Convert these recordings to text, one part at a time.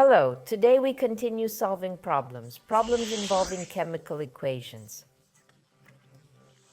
Hello, today we continue solving problems involving chemical equations.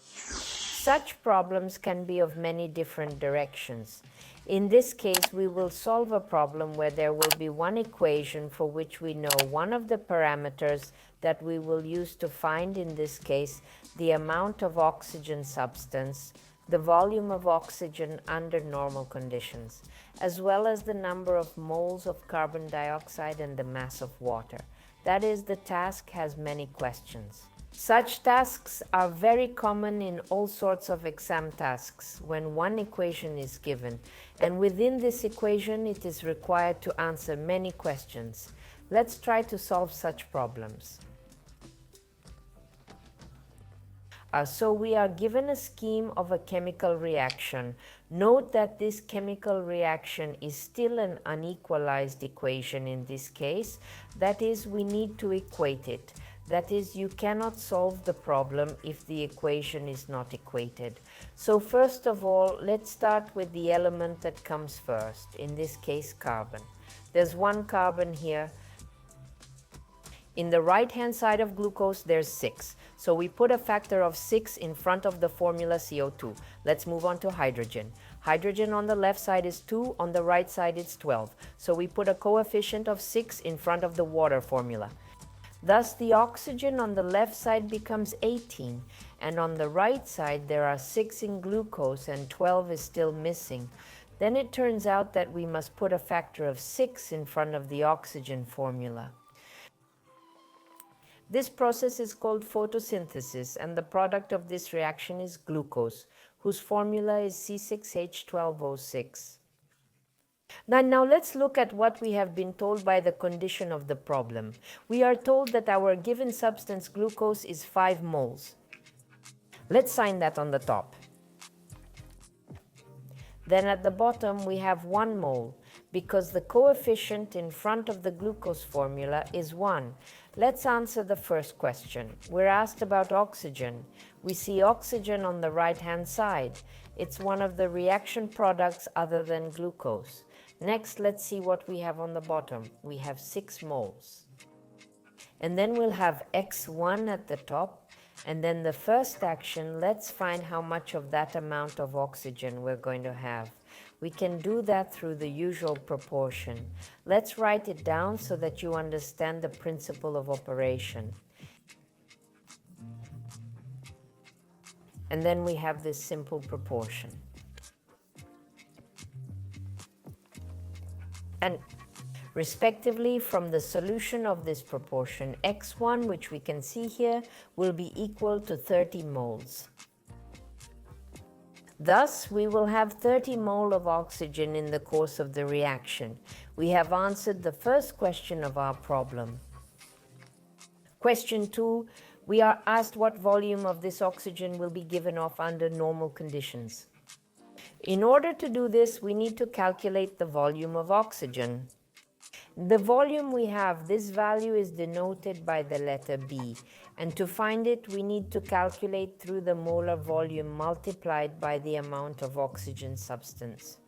Such problems can be of many different directions. In this case, we will solve a problem where there will be one equation for which we know one of the parameters that we will use to find, in this case, the amount of oxygen substance, the volume of oxygen under normal conditions, as well as the number of moles of carbon dioxide and the mass of water. That is, the task has many questions. Such tasks are very common in all sorts of exam tasks when one equation is given, and within this equation it is required to answer many questions. Let's try to solve such problems. So we are given a scheme of a chemical reaction. Note that this chemical reaction is still an unequalized equation in this case. That is, we need to equate it. That is, you cannot solve the problem if the equation is not equated. So first of all, let's start with the element that comes first, in this case carbon. There's one carbon here. In the right-hand side of glucose, there's 6. So we put a factor of 6 in front of the formula CO2. Let's move on to hydrogen. Hydrogen on the left side is 2, on the right side it's 12. So we put a coefficient of 6 in front of the water formula. Thus, the oxygen on the left side becomes 18, and on the right side there are 6 in glucose and 12 is still missing. Then it turns out that we must put a factor of 6 in front of the oxygen formula. This process is called photosynthesis, and the product of this reaction is glucose, whose formula is C6H12O6. Now let's look at what we have been told by the condition of the problem. We are told that our given substance glucose is 5 moles. Let's sign that on the top. Then at the bottom we have 1 mole, because the coefficient in front of the glucose formula is 1. Let's answer the first question. We're asked about oxygen. We see oxygen on the right-hand side. It's one of the reaction products other than glucose. Next, let's see what we have on the bottom. We have 6 moles. And then we'll have X1 at the top. And then the first action, let's find how much of that amount of oxygen we're going to have. We can do that through the usual proportion. Let's write it down so that you understand the principle of operation. And then we have this simple proportion. And respectively, from the solution of this proportion, X1, which we can see here, will be equal to 30 moles. Thus, we will have 30 mole of oxygen in the course of the reaction. We have answered the first question of our problem. Question 2, we are asked what volume of this oxygen will be given off under normal conditions. In order to do this, we need to calculate the volume of oxygen. The volume we have, this value is denoted by the letter B, and to find it we need to calculate through the molar volume multiplied by the amount of oxygen substance.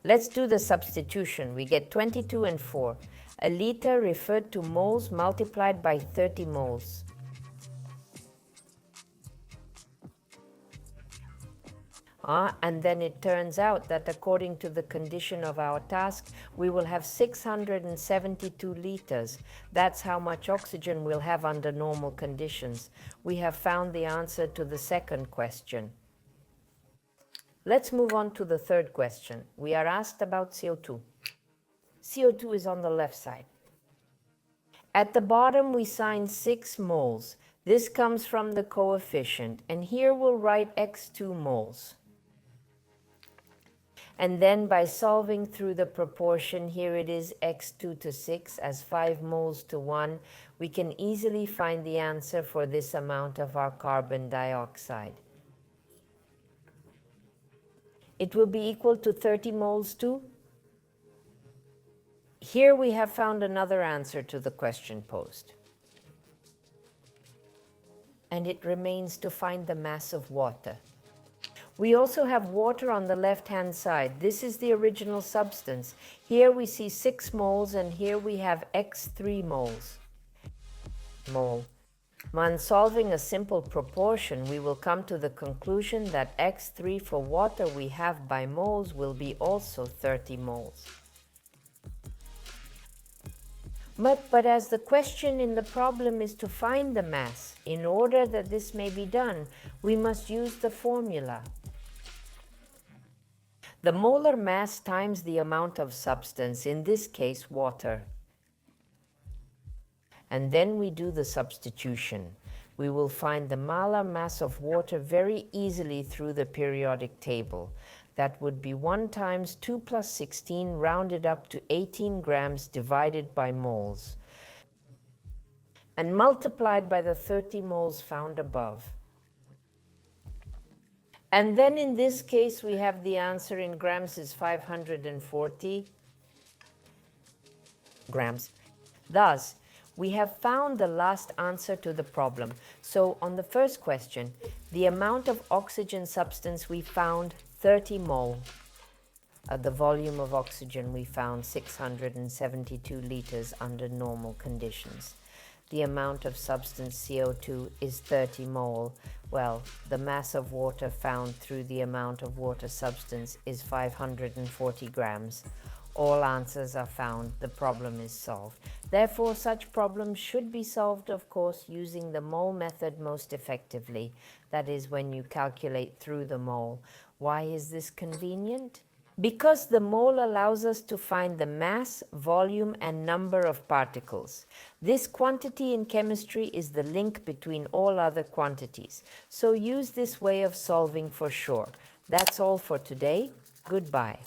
Let's do the substitution. We get 22 and 4. A liter referred to moles multiplied by 30 moles. And then it turns out that according to the condition of our task, we will have 672 liters. That's how much oxygen we'll have under normal conditions. We have found the answer to the second question. Let's move on to the third question. We are asked about CO2. CO2 is on the left side. At the bottom, we sign 6 moles. This comes from the coefficient, and here we'll write X2 moles. And then by solving through the proportion, here it is X2 to 6 as 5 moles to 1, we can easily find the answer for this amount of our carbon dioxide. It will be equal to 30 moles too. Here we have found another answer to the question posed. And it remains to find the mass of water. We also have water on the left-hand side. This is the original substance. Here we see 6 moles, and here we have x3 moles. When solving a simple proportion, we will come to the conclusion that x3 for water we have by moles will be also 30 moles. But as the question in the problem is to find the mass, in order that this may be done, we must use the formula. The molar mass times the amount of substance, in this case water. And then we do the substitution. We will find the molar mass of water very easily through the periodic table. That would be 1 times 2 plus 16 rounded up to 18 grams divided by moles, and multiplied by the 30 moles found above. And then in this case we have the answer in grams is 540 grams. Thus, we have found the last answer to the problem. So on the first question, the amount of oxygen substance we found 30 mole. The volume of oxygen we found 672 liters under normal conditions. The amount of substance CO2 is 30 mole. Well, the mass of water found through the amount of water substance is 540 grams. All answers are found, the problem is solved. Therefore, such problems should be solved, of course, using the mole method most effectively. That is, when you calculate through the mole. Why is this convenient? Because the mole allows us to find the mass, volume, and number of particles. This quantity in chemistry is the link between all other quantities. So use this way of solving for sure. That's all for today. Goodbye.